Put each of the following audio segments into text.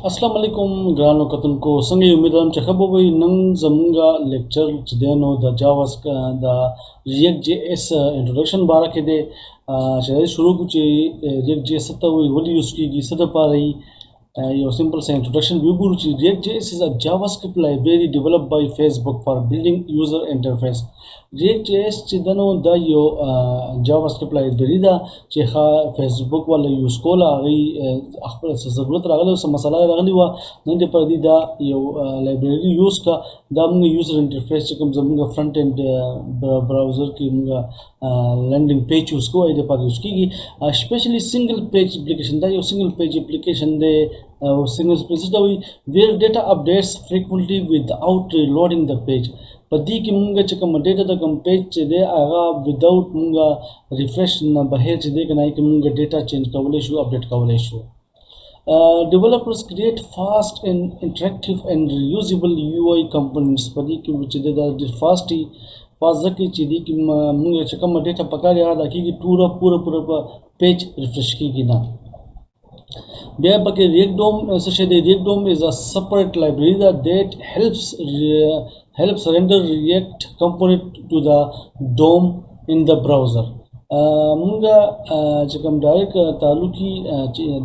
Assalamu alaikum grano katun ko sangi umidam chakhabobai nang zamunga lecture chideno the javascript the react.js introduction barake de chade shuru kuchi react.js satawi wali use ki sada parai your simple say introduction view guruchi react.js is a javascript library developed by Facebook for building user interface react.js chideno da yo javascript library da cheha Facebook wala use kola agi akhbar zarurat ragalo sam masala ragli wa nande pardi da yo library use ka da munga user interface chikam zamunga front end browser ki munga landing page use ko ide par use ki especially single page application da yo single page application de single page da where data updates frequently without loading the page padi ki munga chikam data da kam page de aga without munga refresh na baher de kana ki munga data change kawle shu update kawle shu developers create fast and interactive and reusable UI components padi ki which de da fast zaki chidi ki munga chikam data pakari ada ki pura page refresh ki gina React DOM is a separate library that helps render React component to the DOM in the browser. Munga chikam direct taluki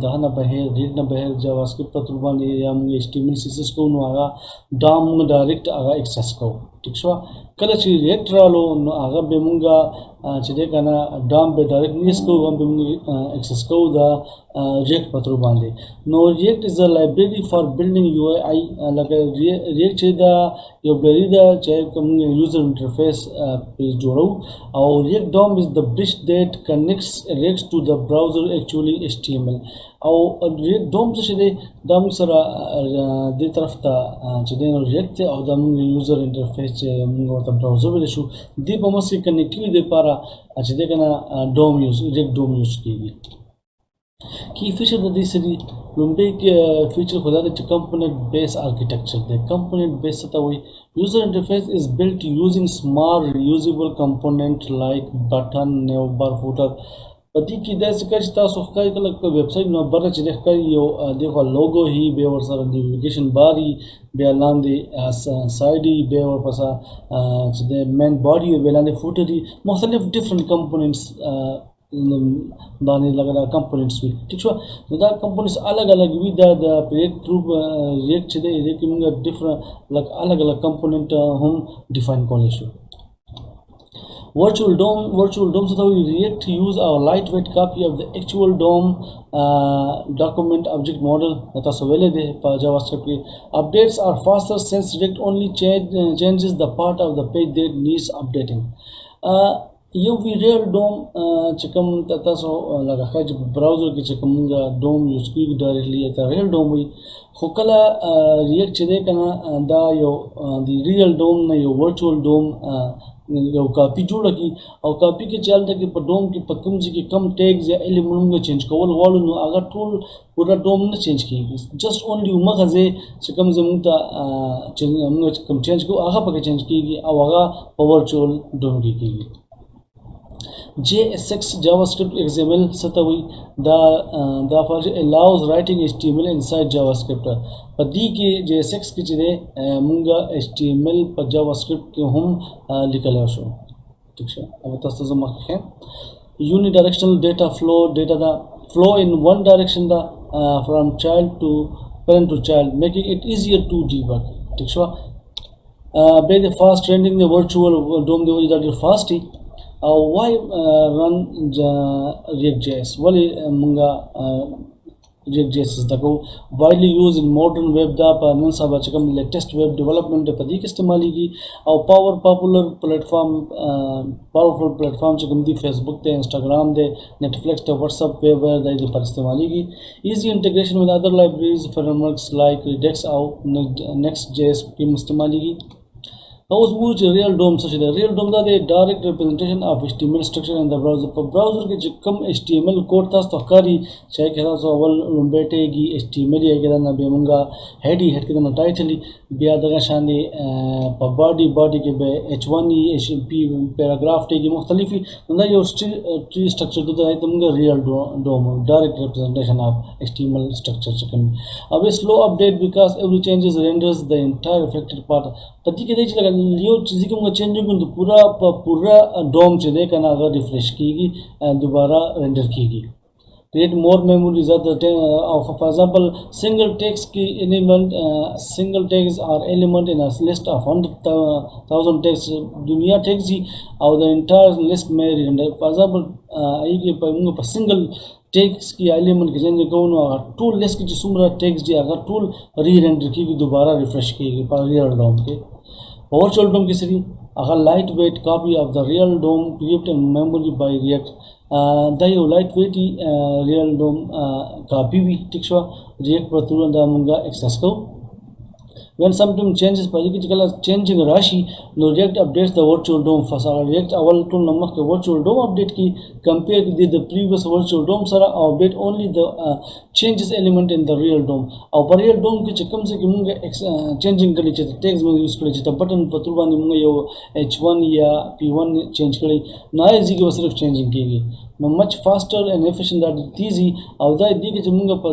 dahana baher read na baher javascript patrubani ya munga HTML CSS ko no aga DOM munga direct aga access ko tikshwa kala chi React ralo no aga be munga chide kana DOM be direct nis ko be munga access ko da React patrubani no React is a library for building UI like React chida library da chahe munga user interface page joro और React DOM is the bridge that connects React to the browser actually HTML और React DOM से चले DOM सरा दे तरफ ता चले ना React थे और DOM user interface चे मुंगो ता browser भी लेशु दी पमस की connectivity दे पारा चले का ना DOM use React DOM use की key feature that this big feature खुदा दे component based architecture the component based सता वही user interface is built using small reusable component like button navbar footer पति की दस का चिता सोखा एक लग वेबसाइट न बर चले कर यो देखो लोगो ही बेवर सर नेविगेशन बारी बे लांदे साइड ही बेवर पसा चले मेन बॉडी बेलांदे फूटर ही मुख्तलिफ डिफरेंट कंपोनेंट्स दाने लगा कंपोनेंट्स भी ठीक है तो दा कंपोनेंट्स अलग अलग भी दा प्रोजेक्ट थ्रू रिएक्ट चले रिएक्ट में डिफरेंट अलग अलग कंपोनेंट हम डिफाइन कर लेशो virtual DOM so we React use a lightweight copy of the actual DOM document object model that is available for JavaScript updates are faster since React only changes the part of the page that needs updating you real DOM chikam tata so laga khaj browser ki chikam DOM use ki directly at real DOM we khokala React chede kana da yo the real DOM na yo virtual DOM yo copy जोड़ की और copy के चलते कि DOM की पकम जी की कम tags या element में change कवल वालों नो अगर tool पूरा DOM ने change की just only उमा खजे चिकम जमुता चिकम change को आगा पके change की और आगा virtual DOM की JSX JavaScript XML satawi da allows writing HTML inside JavaScript पदी की JSX की चीज़ें मुंगा HTML पर JavaScript के हम लिखा ले उसो ठीक है अब तस्वीर में है unidirectional data flow in one direction da from child to parent to child making it easier to debug ठीक है by the fast rendering the virtual DOM the way that fast why run React.js? Well, React.js is the widely used in modern web latest web development powerful platform Facebook Instagram Netflix WhatsApp web easy integration with other libraries frameworks like Redux Next.js اوس مو چې ریل ډوم څه دی. ریل ډوم دا د ډایرکټ ریپرزنټیشن اف ایچ ټي ایم ایل سټرکچر ان د براوزر. په براوزر کې چې کوم ایچ ټي ایم ایل کوډ تاسو ته ښکاري چې کې تاسو اول لومبه ټیګي ایچ ټي ایم ایل یې کې دا به مونږه هډ کې دا ټایټل بیا دغه شان دی په باډي کې به ایچ 1 ایچ پی پیراګراف ټیګي مختلفي دا یو ټری سټرکچر ته مونږه ریل ډوم ډایرکټ ریپرزنټیشن اف ایچ ټي ایم ایل سټرکچر چې کوم او سلو اپډیټ بیکاز ایوری چینجز رندرز د انټایر افیکټډ پارت. پدې کې چې یو چیز کې موږ چینج وکړو پورا ډوم چې دی کنه هغه ریفریش کیږي دوباره رندر کیږي. create more memories of for example single text key element single text or element in a list of 100,000 text dunia text or the entire list may render. For example په single text की element के चेंज कोन tool list की सुमरा text जी अगर टूल री रेंडर की दोबारा रिफ्रेश की पर रियल डोम के वर्चुअल डोम की सरी अगर lightweight copy of the real DOM create in memory by React दा यो lightweight real DOM copy भी ठीक शो रिएक्ट पर तुरंत मंगा एक्सेस को when something changes particular changing rashi no react updates the virtual dom first react awal to namak ke virtual dom update ki compare with the previous virtual dom sara update only the changes element in the real dom aw real dom ki chekam se ki munga changing kali che text में use kali che button patulwani munga yo h1 या p1 change kali na easy ki सिर्फ changing की no much faster and efficient that it easy او دا دې چې موږ په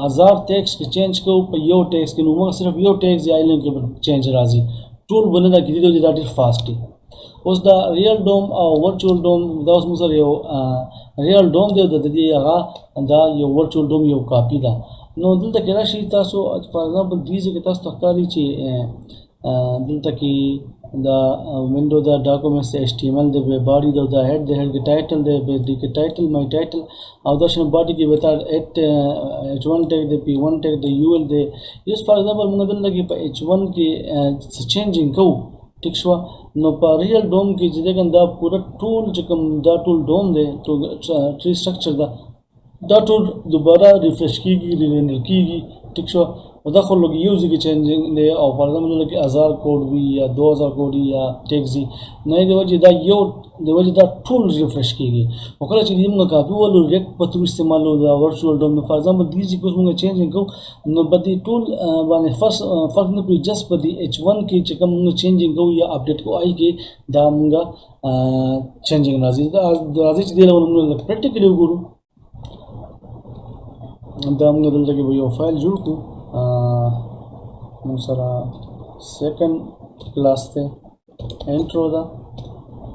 1000 ټیکس کې چینج کوو په یو ټیکس کې نو موږ صرف یو ټیکس یا ایلن کې چینج راځي ټول بنه دا کې دی دا ډېر فاست دی. اوس دا ریل ډوم او ورچوال ډوم دا اوس موږ سره یو ریل ډوم دی د دې هغه دا یو ورچوال ډوم یو کاپی ده. نو دلته کې راشي تاسو فار ایگزامپل دې چې تاسو ښکاري چې دلته کې the window the documents html the body the head the title the title my title of the body की बता h1 tag the p1 tag the ul the use for example मुंगदल लगी पर h1 की changing को ठीक show no पर रियल डोम की जगह दा पूरा टूल जकम दा टूल डोम दे तो ट्री स्ट्रक्चर दा टूल दोबारा रिफ्रेश कीगी रिरेंडर कीगी ठीक शो ودخل لوگ یوز کی چینجنگ دے او فار ایگزامپل کہ 1000 کوڈ وی یا 2000 کوڈ یا ٹیکس نہیں دی وجہ دا یو دی وجہ دا ټول ریفریش کیږي او کله چې موږ کاپی ولو ریک پتو استعمالو دا ورچوال ډوم فار ایگزامپل دیږي کوم موږ چینجنگ کو نو بدی ټول باندې فرق نه کوي جست په دی h1 کې چې کوم موږ چینجنگ کو یا اپډیټ کو آی کې دا موږ چینجنگ راځي دا راځي چې دی له موږ پریکټیکلی وګورو دا موږ دلته کې یو فایل جوړ کو سره سیکنډ کلاس ته انټرو دا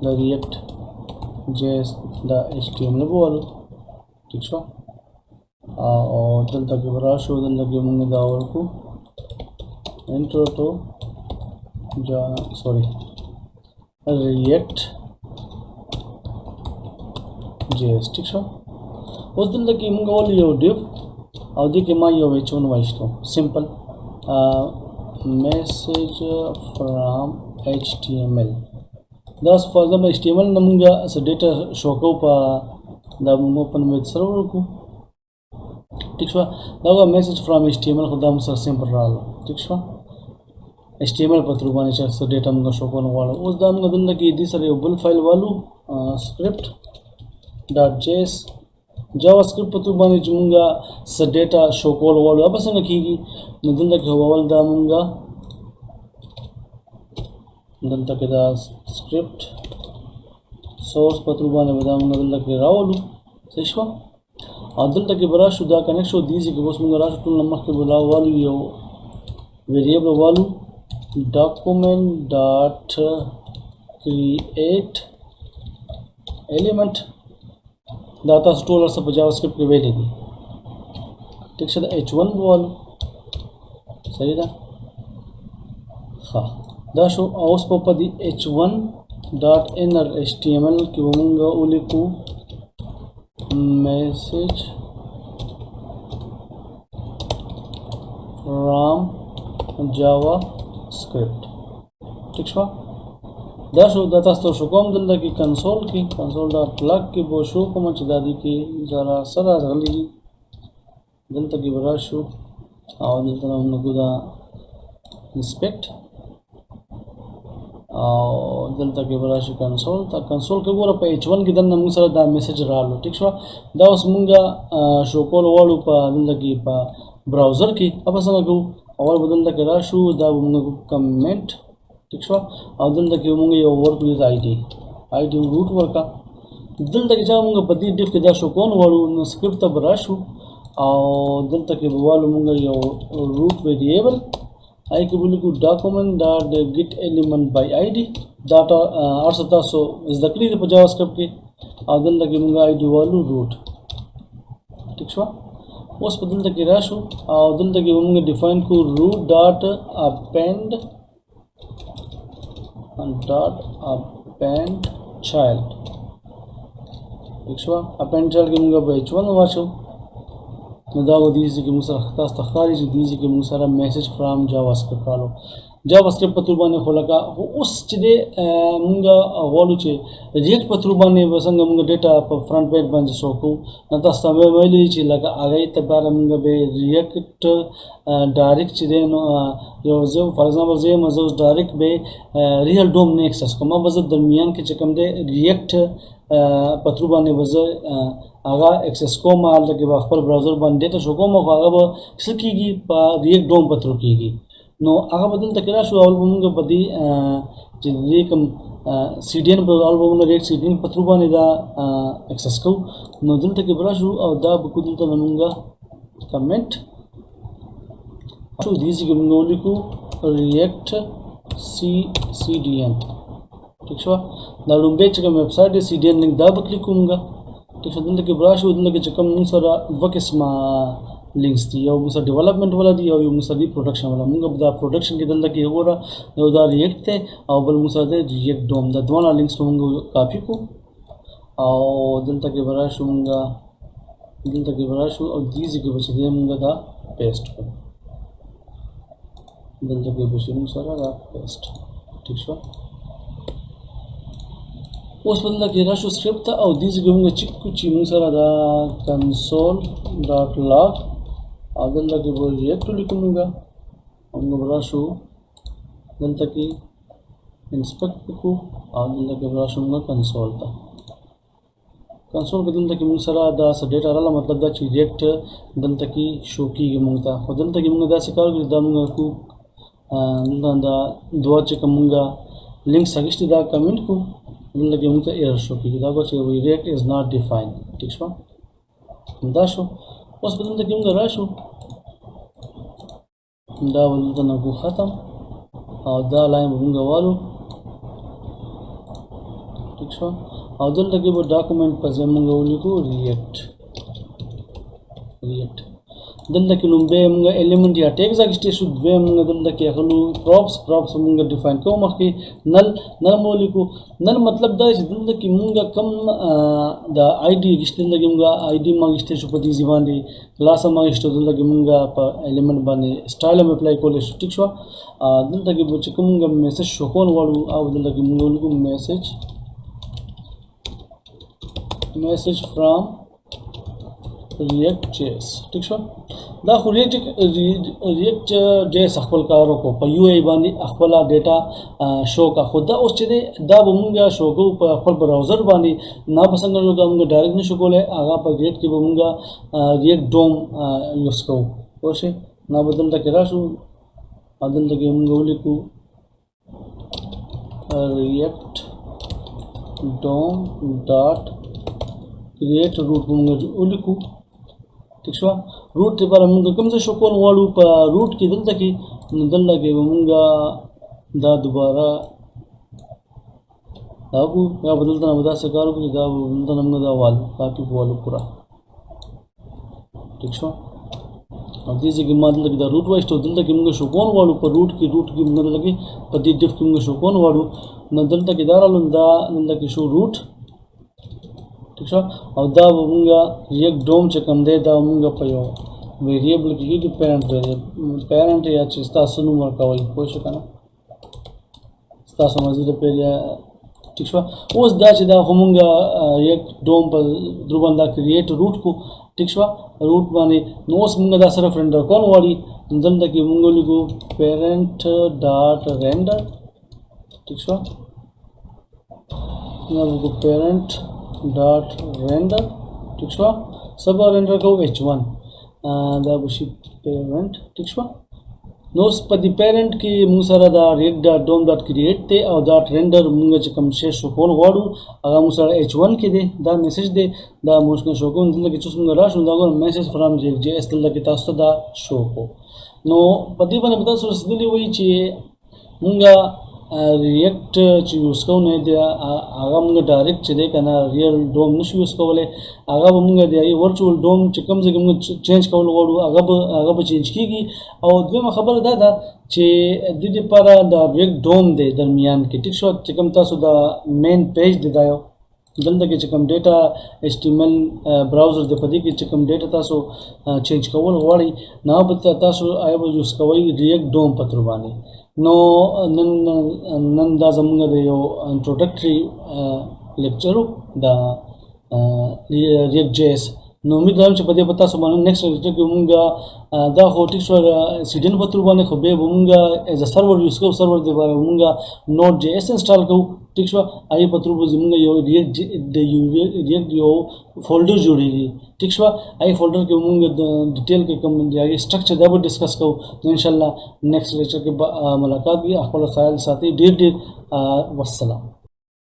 د ریاکټ جیس دا ایچ ټی ایم ایل ووالو ٹھیک شو او دلته کې راشو دلته کې موږ دا ورکو انټرو ټو جا سوري ریاکټ جیس ٹھیک شو اوس دلته کې موږ ول یو ډیو او دې کې ما یو h1 وایستو سمپل میسج فرام html دا فار ایگزامپل html نمونږه اس ډیټا شو کو په دا موږ په ویب سرور کو ٹھیک شو دا میسج فرام html خدا مو سره سمپل راغله ٹھیک شو html په تر باندې چې ډیټا موږ شو کول غواړو اوس دا موږ دلته کې دې سره یو بل فایل والو script.js JavaScript په تو باندې چې مونږه س ډیټا شو کول غواړو اوبه څنګه کیږي نو دلته کې اول دا مونږه دلته کې دا سکرپټ سورس په تو باندې دا مونږ دلته کې راولو څه شو او دلته کې برا شو دا کنیکټ شو دیږي چې اوس مونږ راشو ټول نمخ کې بلا والو یو ویریبل والو document.create element دا تاسو ټول سره په JavaScript کې ویلې دي ټیک شه h1 والو صحیح ده ها دا شو اوس په دې h1.inner html کې موږ ولیکو message from JavaScript ٹھیک شو دا شو دا تاسو شو کوم دلته کې کنسول ډاټ لګ کې بو شو کوم چې دا دي کې زرا سره غلي دلته کې ورا شو او دلته موږ دا انسپیکټ او دلته کې براشي کنسول ته کنسول کې ګوره په h1 کې دنه موږ سره دا میسج رالو ټیک شو دا اوس موږ شو کول وړو په دلته کې په براوزر کې په څنګه کو اول بدل کې راشو دا موږ کمنټ ټیک شو او دلته کې موږ یو ورک ویز آی ډي روټ ورکا دلته کې چې موږ په دې ډیف کې دا شو کول وړو نو سکرپټ ته براشو او دلته کې بوالو موږ یو روټ ویریبل I can go document dot get element by id data arsata so is the clear javascript के आदल लगे मुंगा id वालू root ठीक शो उस बदल तक राशु आदल तक मुंगा define को root dot append child ठीक शो append child के मुंगा h1 वाशो نداو دیزی کې موږ سره خاص تخاري چې دیزی کې موږ سره میسج فرام جاواسکرپټ رالو جاواسکرپټ په تور باندې خلکا اوس چې موږ غواړو چې ریاکټ په تور باندې وسنګ موږ ډیټا په فرنٹ پیج باندې شو کو نو تاسو ته ویلي چې لکه هغه ته بار موږ به ریاکټ ډایرکټ چې نو یو زو فار ایگزامپل زه مزه ډایرکټ به ریل ډوم نه اکسس کوم به درمیان کې چې کوم دی ریاکټ په تور باندې وزه هغه اکسس کوم حالت کې خپل براوزر باندې ډیټا شو کوم هغه به سکیږي په ریاکټ ډوم په تور کېږي نو هغه بدل تکرار شو اول موږ په دې چې دې کوم سیډین په اول موږ ریاکټ سیډین په تور باندې دا اکسس کو نو دلته کې برا شو او دا په دلته موږ کمنټ شو دې چې موږ ولیکو ریاکټ cdn ٹھیک شو دا لومبه چې کوم ویب سټ دی cdn لینک دا به کلیک کوم ٹھیک شو دلته کې برا شو دلته کې کوم موږ سره دوه قسمه links دی یو موږ ډیولپمنٹ والا دی او یو موږ دی پروډکشن والا موږ دا پروډکشن کې دلته کې وګوره یو دا ریاکټ ته او بل موږ د ریاکټ ډوم دا دوه لینکس موږ کاپی کو او دلته کې برا شو موږ دلته کې برا شو او دې ځکه چې موږ دا پیسټ کو دلته کې به موږ سره دا پیسټ ٹھیک شو اوس بدل کې راشو سکرپټ ته او دې ځکه موږ چې موږ سره دا console.log او دلته کې به ریاکټ لیکو موږ راشو دلته کې انسپیکټ کو او دلته کې راشو موږ کنسول ته کنسول کې دلته کې موږ سره دا ډیټا رااله مطلب دا چې ریاکټ دلته کې شو کیږي موږ ته خو دلته کې موږ دا څه کار کوو دا موږ کو دا دوه چې موږ لینک سګشت دا کمنټ کو دلته کې موږ ته ایرر شو کیږي دا چې ریاکټ از ناٹ ډیفاینډ ٹھیک شو دا شو اوس په دلته کې موږ راشو دا ولته نه کو ختم او دا لاین موږ والو ٹھیک شو او دلته کې به ډاکومنٹ په ځای موږ ولیکو ریاکټ دلته کې لومبه موږ الیمنٹ یا ټیګز اګسټې شو دوی موږ دلته کې اخلو پراپس موږ ډیفاین کوو مخکې نل مولیکو نل مطلب دا چې دلته کې موږ کم د آی ډي اګسټې دلته موږ آی ډي ما اګسټې شو په دې ځای باندې کلاس ما اګسټې دلته کې موږ په الیمنٹ باندې سټایل هم اپلای کولای شو ټیک شو دلته کې چې کوم میسج شو کول وړو او دلته کې موږ ولیکو میسج فرام react.js ٹھیک شو دا خو react.js خپل کار وکړو په یو ای باندې خپل ډیټا شو کا خو دا اوس چې دا به موږ شو کو په خپل براوزر باندې نه پسند نو دا موږ ډایرکټ نشو کولای هغه په ریاکټ کې به موږ ریاکټ ډوم یوز کوو اوسه نه بدل تک راشو بدل تک موږ ولیکو react dom dot create root موږ ولیکو ٹھیک شو روٹ ته بار موږ کوم څه شو کول واړو په روٹ کې دلته کې دلته کې موږ دا دوباره دا کو یا بدلته نه ودا څه کارو کې دا بدلته موږ دا وال کاپی کوو پورا ٹھیک شو او دې ځکه ما دلته دا روٹ وایسته دلته کې موږ شو کول واړو په روٹ کې موږ لګي په دې ډیف کې موږ شو کول واړو نو دلته کې دا رالو دا دلته کې شو روٹ ٹھیک شو او دا موږ ریاکټ ډوم چې کوم دی دا موږ په یو ویریبل کې کې پیرنٹ یا چې تاسو نو ورکوي پوه شو کنه تاسو مزید پیری ٹھیک شو اوس دا چې دا موږ ریاکټ ډوم په درو باندې کریټ روٹ کو ٹھیک شو روٹ باندې نو اوس موږ دا سره فرندر کول وړي دلته کې موږ لیکو پیرنٹ ډاٹ رینډر ٹھیک شو نو parent dot render ٹھیک شو سب render کو h1 دا بشي parent ٹھیک شو نو په دې پیرنٹ کې موږ سره دا react ډاټ ډوم ډاټ کریټ دی او ډاټ رندر موږ چې کوم شی شو کول غواړو هغه موږ سره h1 کې دی دا میسج دی دا موږ نه شو کوم دلته کې چې څنګه راشو دا ګور میسج فرام react.js دلته کې تاسو ته دا شو کو نو په دې باندې تاسو رسیدلی وایي چې موږ ریاکټ چې یوز کوو نه دی هغه موږ ډایرکټ چې دی کنه ریل ډوم نشو یوز کولای هغه به موږ دی ورچوال ډوم چې کوم ځای کې موږ چینج کول غواړو هغه به چینج کیږي او دویمه خبره دا ده چې د دې لپاره د ریاکټ ډوم دی درمیان کې ټیک شو چې کوم تاسو د مین پیج دی دا یو دلته کې چې کوم ډیټا HTML براوزر د پدې کې چې کوم ډیټا تاسو چینج کول غواړئ نو به تاسو آیا به یوز کوئ ریاکټ ډوم په تر باندې نو نن دا زموږ د یو انټروډکټري لیکچر دا react.js نو امید لرم چې په دې پتا سو باندې نیکسټ لیکچر کې موږ دا خو ټیک شو سیډن په تر باندې خو به موږ ایز ا سرور یوز کوو سرور دی باندې موږ node.js انسټال کوو ټیک شو آی په تر باندې موږ یو react یو فولډر جوړیږي ټیک شو آی فولډر کې موږ د ډیټیل کې کوم دی سټرکچر دا به ډیسکس کوو ان شاء الله نیکسټ لیکچر کې ملاقات وي خپل خیال ساتي ډیر والسلام